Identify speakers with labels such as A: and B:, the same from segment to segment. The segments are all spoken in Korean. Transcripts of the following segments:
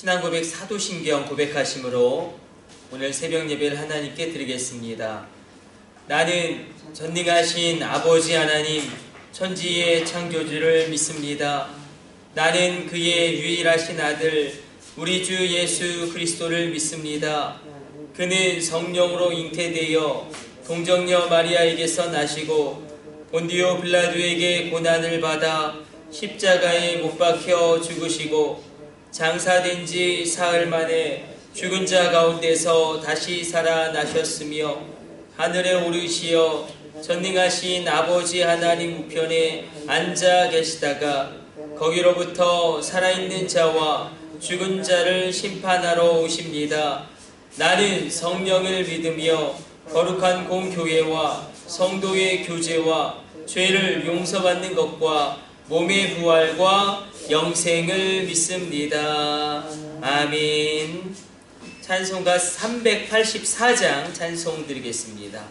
A: 신앙 고백 사도신경 고백하심으로 오늘 새벽 예배를 하나님께 드리겠습니다. 나는 전능하신 아버지 하나님 천지의 창조주를 믿습니다. 나는 그의 유일하신 아들 우리 주 예수 그리스도를 믿습니다. 그는 성령으로 잉태되어 동정녀 마리아에게서 나시고 본디오 빌라도에게 고난을 받아 십자가에 못 박혀 죽으시고 장사된 지 사흘 만에 죽은 자 가운데서 다시 살아나셨으며 하늘에 오르시어 전능하신 아버지 하나님 우편에 앉아 계시다가 거기로부터 살아있는 자와 죽은 자를 심판하러 오십니다. 나는 성령을 믿으며 거룩한 공교회와 성도의 교제와 죄를 용서받는 것과 몸의 부활과 영생을 믿습니다. 아멘. 찬송가 384장 찬송 드리겠습니다.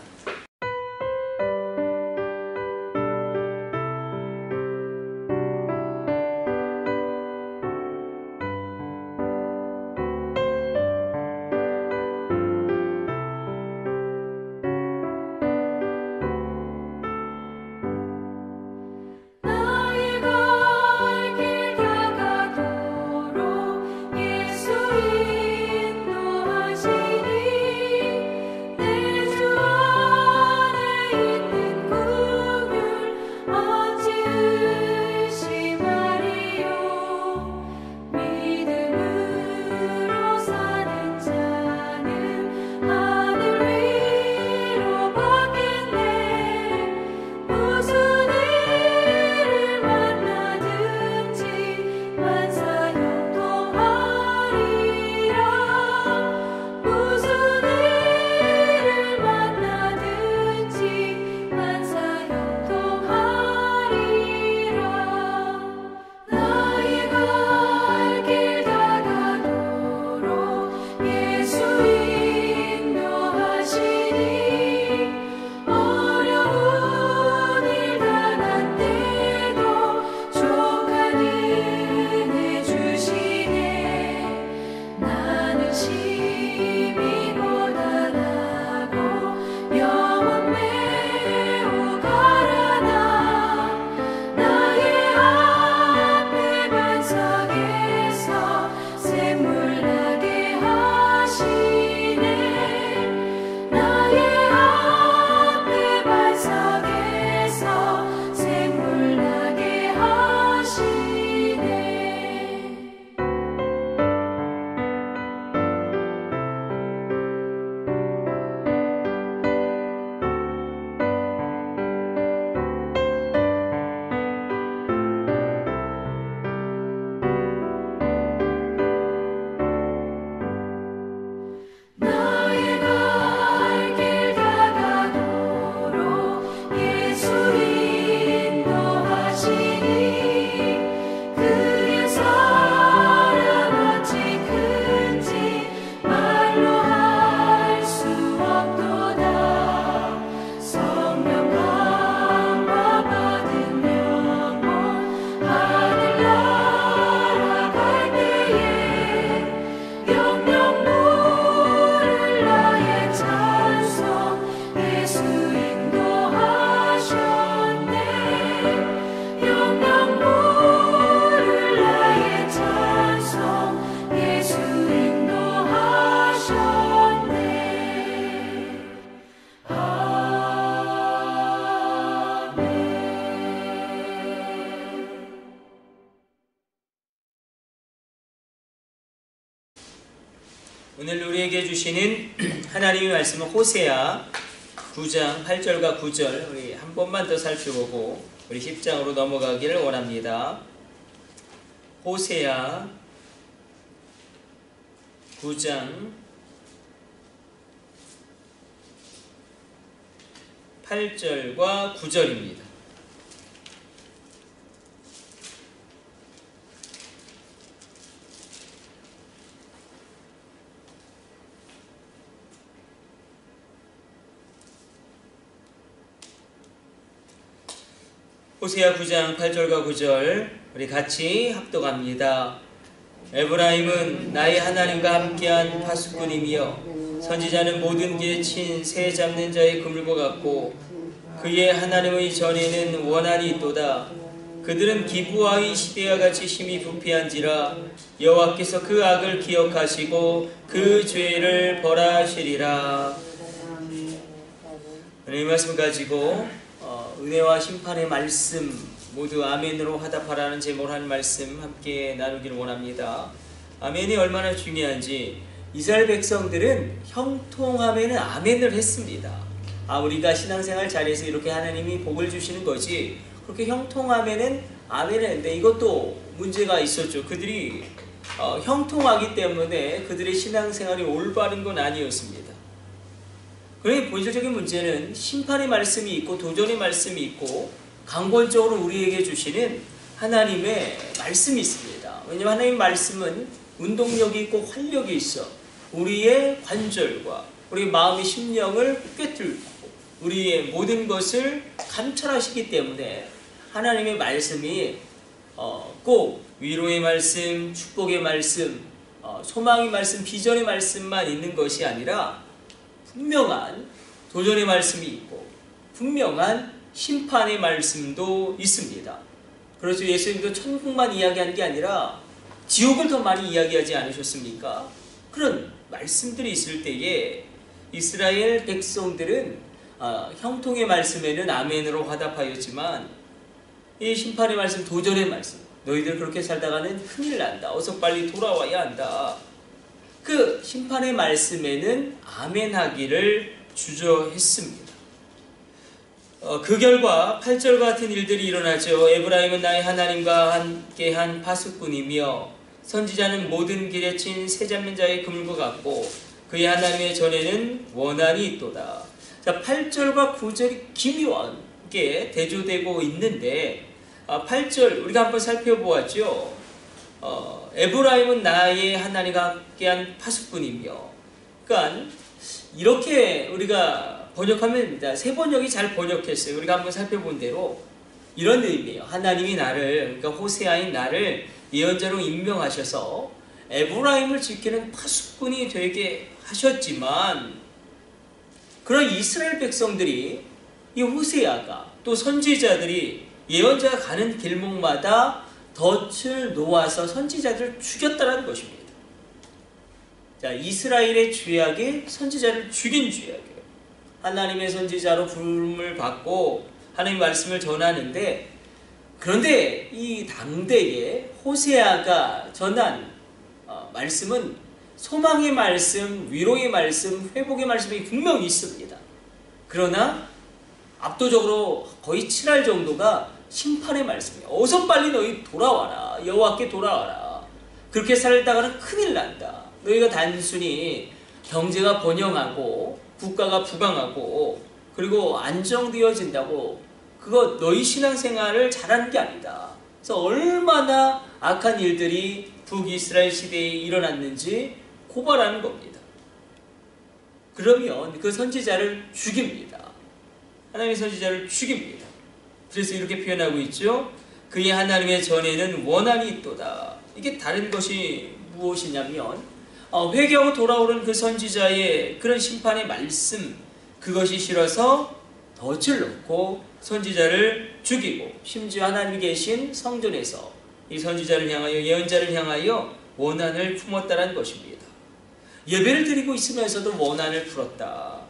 A: 오늘 우리에게 주시는 하나님의 말씀은 호세아 9장 8절과 9절 우리 한 번만 더 살펴보고 우리 10장으로 넘어가기를 원합니다. 호세아 9장 8절과 9절입니다. 호세아 9장 8절과 9절 우리 같이 합독합니다. 에브라임은 나의 하나님과 함께한 파수꾼이며 선지자는 모든 길에 친 새 잡는 자의 그물과 같고 그의 하나님의 전에는 원한이 있도다. 그들은 기브아의 시대와 같이 심히 부패한지라 여호와께서 그 악을 기억하시고 그 죄를 벌하시리라. 이 말씀 가지고 은혜와 심판의 말씀 모두 아멘으로 화답하라는 제목으로 한 말씀 함께 나누기를 원합니다. 아멘이 얼마나 중요한지 이스라엘 백성들은 형통함에는 아멘을 했습니다. 우리가 신앙생활 잘해서 이렇게 하나님이 복을 주시는 거지 그렇게 형통함에는 아멘을 했는데 이것도 문제가 있었죠. 그들이 형통하기 때문에 그들의 신앙생활이 올바른 건 아니었습니다. 그러니 본질적인 문제는 심판의 말씀이 있고 도전의 말씀이 있고 강권적으로 우리에게 주시는 하나님의 말씀이 있습니다. 왜냐하면 하나님의 말씀은 운동력이 있고 활력이 있어 우리의 관절과 우리 마음의 심령을 꿰뚫고 우리의 모든 것을 감찰하시기 때문에 하나님의 말씀이 꼭 위로의 말씀, 축복의 말씀, 소망의 말씀, 비전의 말씀만 있는 것이 아니라 분명한 도전의 말씀이 있고 분명한 심판의 말씀도 있습니다. 그래서 예수님도 천국만 이야기하는 게 아니라 지옥을 더 많이 이야기하지 않으셨습니까? 그런 말씀들이 있을 때에 이스라엘 백성들은 형통의 말씀에는 아멘으로 화답하였지만 이 심판의 말씀, 도전의 말씀, 너희들 그렇게 살다가는 큰일 난다. 어서 빨리 돌아와야 한다. 그 심판의 말씀에는 아멘하기를 주저했습니다. 그 결과 8절 같은 일들이 일어나죠. 에브라임은 나의 하나님과 함께한 파수꾼이며 선지자는 모든 길에 친 새 잡는 자의 그물과 같고 그의 하나님의 전에는 원한이 있도다. 자, 8절과 9절이 기묘하게 대조되고 있는데 8절 우리가 한번 살펴보았죠. 에브라임은 나의 하나님과 함께한 파수꾼이며 그러니까 이렇게 우리가 번역하면 됩니다. 세 번역이 잘 번역했어요. 우리가 한번 살펴본 대로 이런 의미예요. 하나님이 나를 그러니까 호세아인 나를 예언자로 임명하셔서 에브라임을 지키는 파수꾼이 되게 하셨지만 그런 이스라엘 백성들이 이 호세아가 또 선지자들이 예언자가 가는 길목마다 덫을 놓아서 선지자들을 죽였다는 것입니다. 자, 이스라엘의 죄악이 선지자를 죽인 죄악이에요. 하나님의 선지자로 부름을 받고 하나님의 말씀을 전하는데 그런데 이 당대에 호세아가 전한 말씀은 소망의 말씀, 위로의 말씀, 회복의 말씀이 분명히 있습니다. 그러나 압도적으로 거의 7할 정도가 심판의 말씀이에요. 어서 빨리 너희 돌아와라. 여호와께 돌아와라. 그렇게 살다가는 큰일 난다. 너희가 단순히 경제가 번영하고 국가가 부강하고 그리고 안정되어진다고 그거 너희 신앙생활을 잘하는 게 아니다. 그래서 얼마나 악한 일들이 북이스라엘 시대에 일어났는지 고발하는 겁니다. 그러면 그 선지자를 죽입니다. 하나님의 선지자를 죽입니다. 그래서 이렇게 표현하고 있죠. 그의 하나님의 전에는 원한이 있도다. 이게 다른 것이 무엇이냐면 회개하고 돌아오는 그 선지자의 그런 심판의 말씀 그것이 싫어서 덫을 놓고 선지자를 죽이고 심지어 하나님이 계신 성전에서 이 선지자를 향하여 예언자를 향하여 원한을 품었다는 것입니다. 예배를 드리고 있으면서도 원한을 풀었다.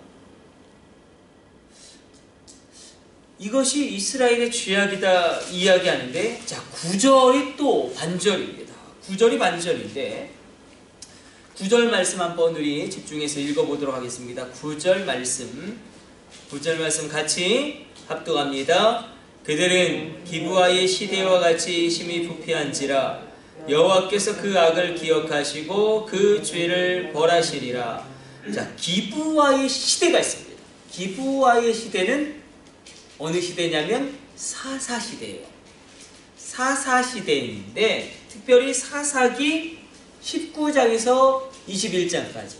A: 이것이 이스라엘의 죄악이다 이야기하는데 자 9절이 또 반절입니다. 9절이 반절인데 9절 말씀 한번 우리 집중해서 읽어보도록 하겠습니다. 9절 말씀 같이 합독합니다. 그들은 기브아의 시대와 같이 심히 부패한지라 여호와께서 그 악을 기억하시고 그 죄를 벌하시리라. 자, 기브아의 시대가 있습니다. 기브아의 시대는 어느 시대냐면 사사시대예요. 사사시대인데 특별히 사사기 19장에서 21장까지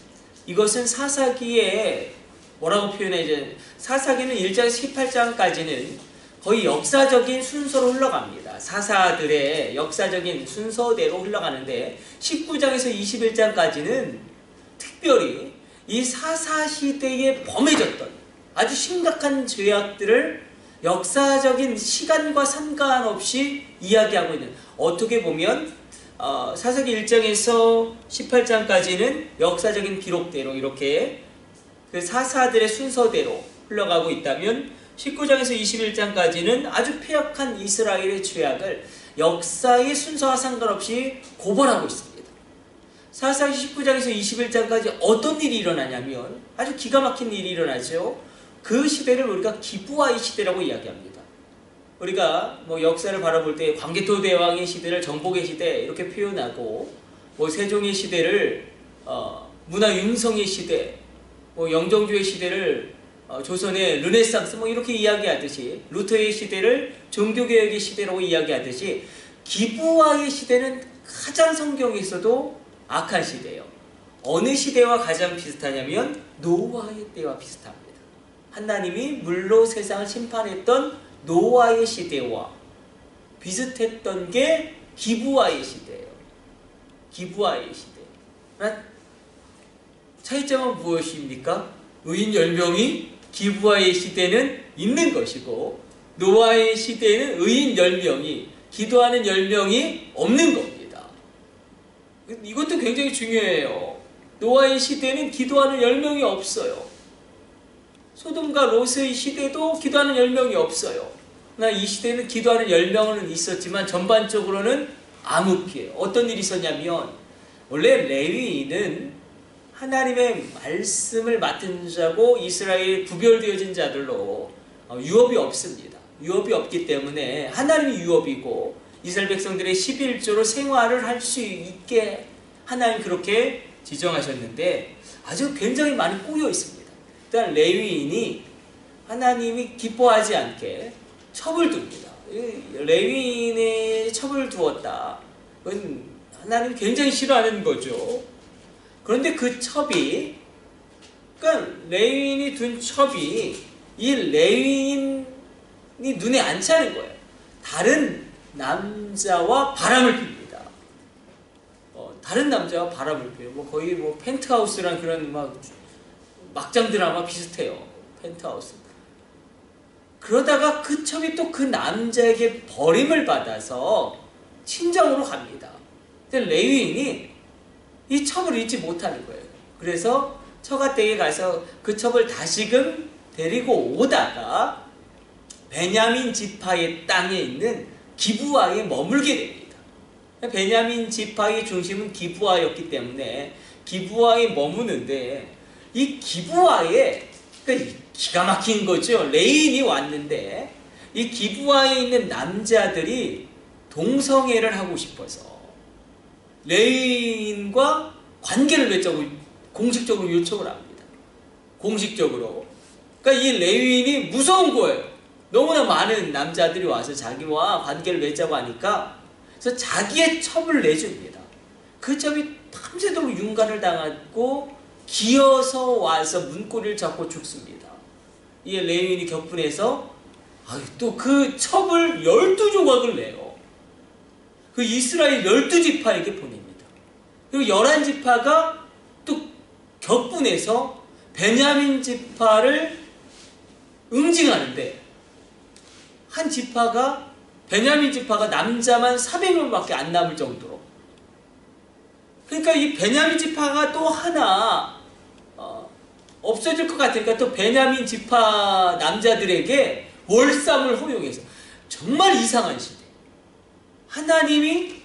A: 이것은 사사기에 뭐라고 표현해야죠? 사사기는 1장에서 18장까지는 거의 역사적인 순서로 흘러갑니다. 사사들의 역사적인 순서대로 흘러가는데 19장에서 21장까지는 특별히 이 사사시대에 범해졌던 아주 심각한 죄악들을 역사적인 시간과 상관없이 이야기하고 있는, 어떻게 보면 사사기 1장에서 18장까지는 역사적인 기록대로 이렇게 그 사사들의 순서대로 흘러가고 있다면 19장에서 21장까지는 아주 폐역한 이스라엘의 죄악을 역사의 순서와 상관없이 고발하고 있습니다. 사사기 19장에서 21장까지 어떤 일이 일어나냐면 아주 기가 막힌 일이 일어나죠. 그 시대를 우리가 기브아의 시대라고 이야기합니다. 우리가 뭐 역사를 바라볼 때 광개토 대왕의 시대를 정복의 시대 이렇게 표현하고, 뭐 세종의 시대를 문화융성의 시대, 뭐 영종주의 시대를 조선의 르네상스 뭐 이렇게 이야기하듯이, 루터의 시대를 종교개혁의 시대라고 이야기하듯이 기브아의 시대는 가장 성경에서도 악한 시대예요. 어느 시대와 가장 비슷하냐면 노아의 때와 비슷합니다. 하나님이 물로 세상을 심판했던 노아의 시대와 비슷했던 게 기브아의 시대예요. 기브아의 시대. 차이점은 무엇입니까? 의인 10명이 기브아의 시대는 있는 것이고, 노아의 시대에는 의인 10명이, 기도하는 10명이 없는 겁니다. 이것도 굉장히 중요해요. 노아의 시대는 기도하는 10명이 없어요. 소돔과 롯의 시대도 기도하는 10명이 없어요. 그러나 이 시대는 기도하는 10명은 있었지만 전반적으로는 암흑기예요. 어떤 일이 있었냐면, 원래 레위인은 하나님의 말씀을 맡은 자고 이스라엘 구별되어진 자들로 유업이 없습니다. 유업이 없기 때문에 하나님이 유업이고 이스라엘 백성들의 11조로 생활을 할 수 있게 하나님 그렇게 지정하셨는데 아주 굉장히 많이 꼬여 있습니다. 일단 레위인이 하나님이 기뻐하지 않게 첩을 둡니다. 레위인의 첩을 두었다. 그건 하나님이 굉장히 싫어하는 거죠. 그런데 그 첩이, 그러니까 레위인이 둔 첩이 이 레위인이 눈에 안 차는 거예요. 다른 남자와 바람을 핍니다. 다른 남자와 바람을 피워요. 뭐 거의 뭐 펜트하우스란 그런 막장 드라마 비슷해요. 펜트하우스. 그러다가 그 첩이 또 그 남자에게 버림을 받아서 친정으로 갑니다. 근데 레위인이 이 첩을 잊지 못하는 거예요. 그래서 처가댁에 가서 그 첩을 다시금 데리고 오다가 베냐민 지파의 땅에 있는 기브아에 머물게 됩니다. 베냐민 지파의 중심은 기브아였기 때문에 기브아에 머무는데, 이 기브아에, 그러니까 기가 막힌 거죠. 레인이 왔는데 이 기브아에 있는 남자들이 동성애를 하고 싶어서 레인과 관계를 맺자고 공식적으로 요청을 합니다. 공식적으로. 그러니까 이 레위인이 무서운 거예요. 너무나 많은 남자들이 와서 자기와 관계를 맺자고 하니까, 그래서 자기의 첩을 내줍니다. 그 첩이 밤새도록 윤곽을 당하고 기어서 와서 문고리를 잡고 죽습니다. 이 레위인이 격분해서 또 그 첩을 12조각을 내요. 그 이스라엘 12지파에게 보냅니다. 그리고 11지파가 또 격분해서 베냐민 지파를 응징하는데, 한 지파가, 베냐민 지파가 남자만 400명밖에 안 남을 정도로. 그러니까 이 베냐민 지파가 또 하나 없어질 것 같으니까 또 베냐민 지파 남자들에게 월삼을 허용해서, 정말 이상한 시대. 하나님이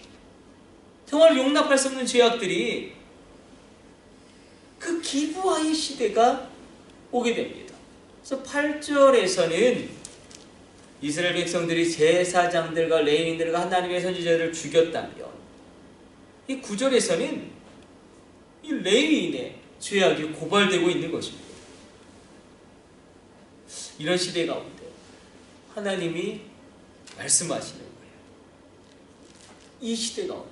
A: 정말 용납할 수 없는 죄악들이, 그 기브아의 시대가 오게 됩니다. 그래서 8절에서는 이스라엘 백성들이 제사장들과 레위인들과 하나님의 선지자들을 죽였다면, 이 9절에서는 이 레위인의 죄악이 고발되고 있는 것입니다. 이런 시대 가운데 하나님이 말씀하시는 거예요. 이 시대 가운데.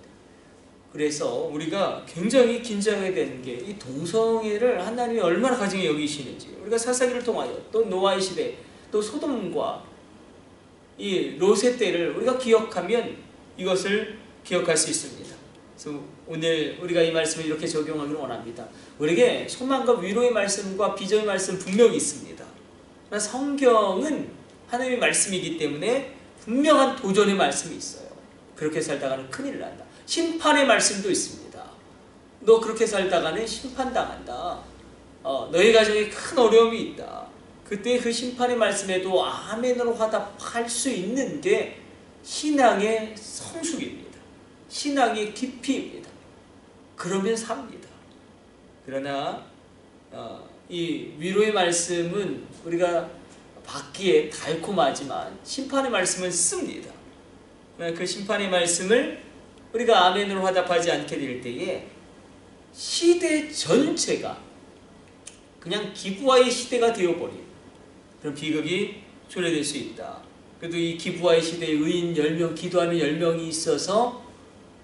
A: 그래서 우리가 굉장히 긴장해야 되는 게, 이 동성애를 하나님이 얼마나 가증히 여기시는지, 우리가 사사기를 통하여 또 노아의 시대, 또 소돔과 이 롯의 때를 우리가 기억하면 이것을 기억할 수 있습니다. 그래서 오늘 우리가 이 말씀을 이렇게 적용하기를 원합니다. 우리에게 소망과 위로의 말씀과 비전의 말씀 분명히 있습니다. 그러나 성경은 하나님의 말씀이기 때문에 분명한 도전의 말씀이 있어요. 그렇게 살다가는 큰일 난다. 심판의 말씀도 있습니다. 너 그렇게 살다가는 심판당한다. 너희 가정에 큰 어려움이 있다. 그때 그 심판의 말씀에도 아멘으로 화답할 수 있는 게 신앙의 성숙입니다. 신앙의 깊이입니다. 그러면 삽니다. 그러나 이 위로의 말씀은 우리가 받기에 달콤하지만 심판의 말씀은 씁니다. 그 심판의 말씀을 우리가 아멘으로 화답하지 않게 될 때에 시대 전체가 그냥 기부와의 시대가 되어버린 그런 비극이 초래될 수 있다. 그래도 이 기부와의 시대에 의인 10명, 기도하는 10명이 있어서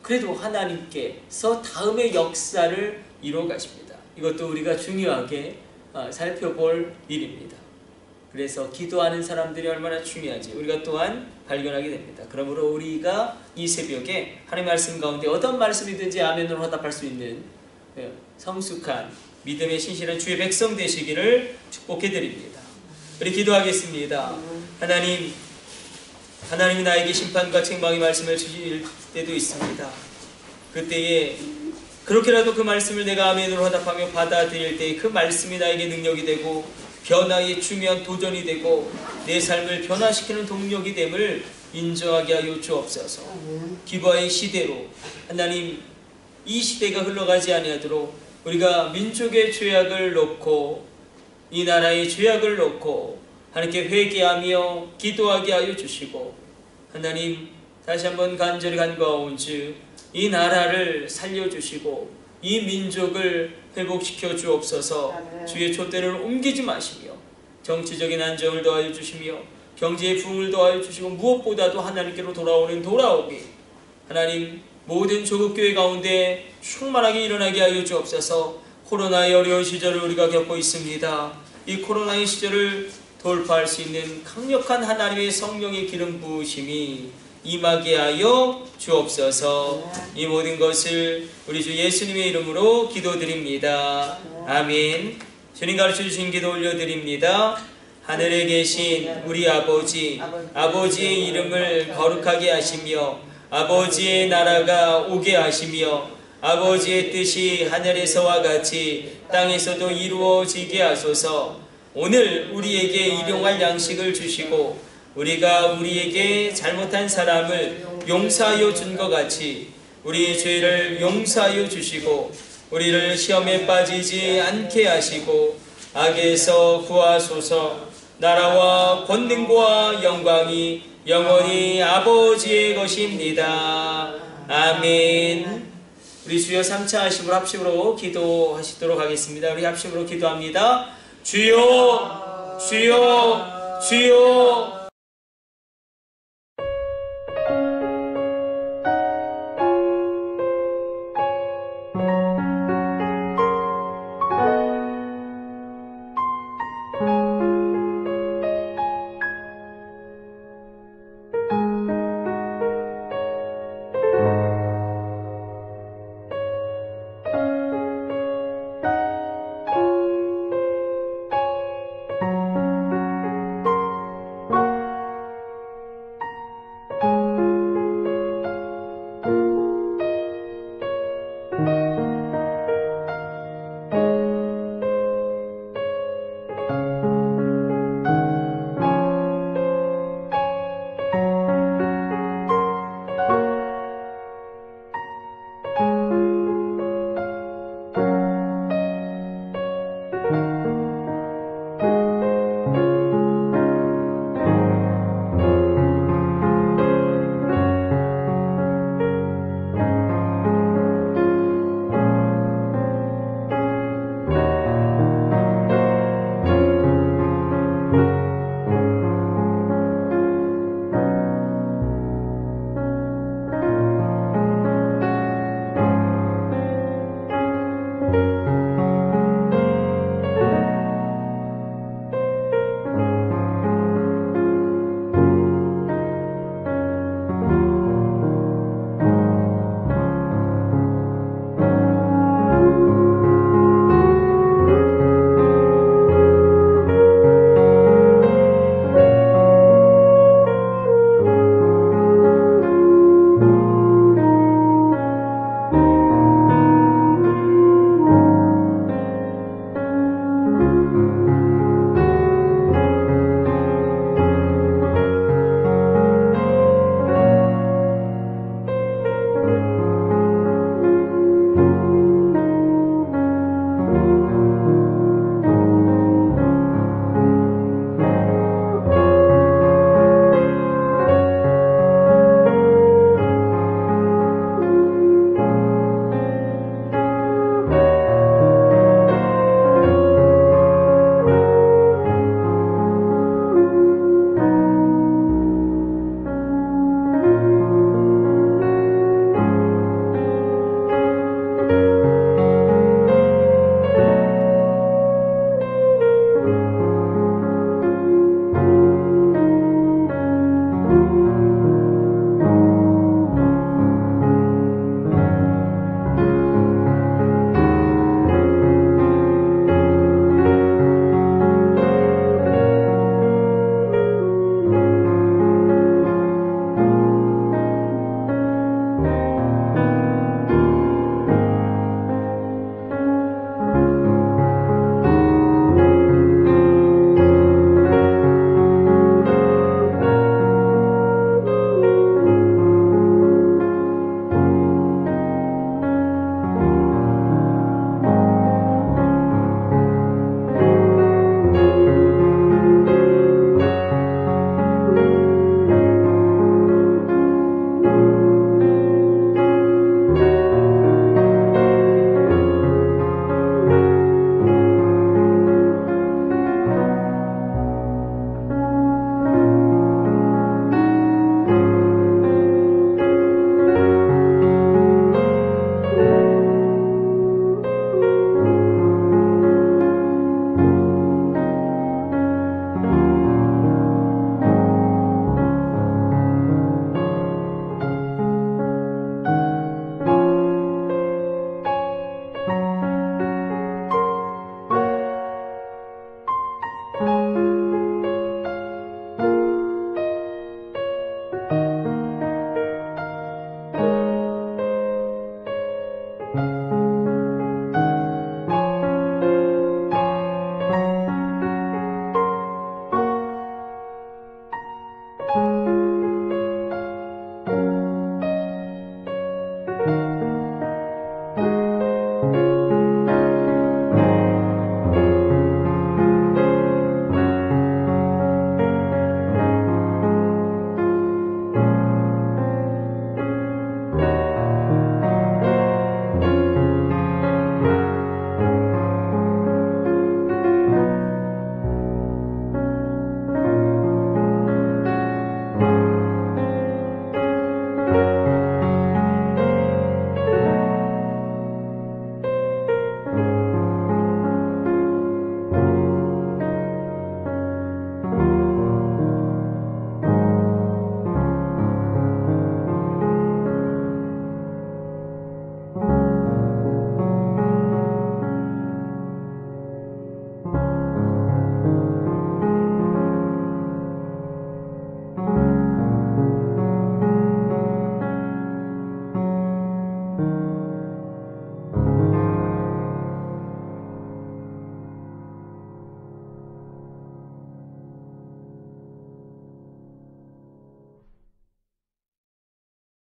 A: 그래도 하나님께서 다음의 역사를 이루어 가십니다. 이것도 우리가 중요하게 살펴볼 일입니다. 그래서 기도하는 사람들이 얼마나 중요한지 우리가 또한 발견하게 됩니다. 그러므로 우리가 이 새벽에 하나님의 말씀 가운데 어떤 말씀이든지 아멘으로 화답할 수 있는 성숙한 믿음의 신실한 주의 백성 되시기를 축복해 드립니다. 우리 기도하겠습니다. 하나님이 나에게 심판과 책망의 말씀을 주실 때도 있습니다. 그때에 그렇게라도 그 말씀을 내가 아멘으로 화답하며 받아들일 때 그 말씀이 나에게 능력이 되고 변화의 중요한 도전이 되고 내 삶을 변화시키는 동력이 됨을 인정하게 하여 주옵소서. 기부와의 시대로 하나님 이 시대가 흘러가지 아니하도록 우리가 민족의 죄악을 놓고 이 나라의 죄악을 놓고 하나님께 회개하며 기도하게 하여 주시고 하나님 다시 한번 간절히 간구하온즉 이 나라를 살려주시고 이 민족을 회복시켜 주옵소서. 주의 촛대를 옮기지 마시며 정치적인 안정을 더하여 주시며 경제의 부흥을 더하여 주시고 무엇보다도 하나님께로 돌아오는 돌아오기 하나님 모든 조국교회 가운데 충만하게 일어나게 하여 주옵소서. 코로나의 어려운 시절을 우리가 겪고 있습니다. 이 코로나의 시절을 돌파할 수 있는 강력한 하나님의 성령의 기름 부으심이 임하게 하여 주옵소서. 이 모든 것을 우리 주 예수님의 이름으로 기도드립니다. 아멘. 주님 가르쳐 주신 기도 올려드립니다. 하늘에 계신 우리 아버지, 아버지의 이름을 거룩하게 하시며 아버지의 나라가 오게 하시며 아버지의 뜻이 하늘에서와 같이 땅에서도 이루어지게 하소서. 오늘 우리에게 일용할 양식을 주시고 우리가 우리에게 잘못한 사람을 용서하여 준 것 같이 우리 죄를 용서하여 주시고 우리를 시험에 빠지지 않게 하시고 악에서 구하소서. 나라와 권능과 영광이 영원히 아버지의 것입니다. 아멘. 우리 주여 3차 합심으로 기도하시도록 하겠습니다. 우리 합심으로 기도합니다. 주여 주여 주여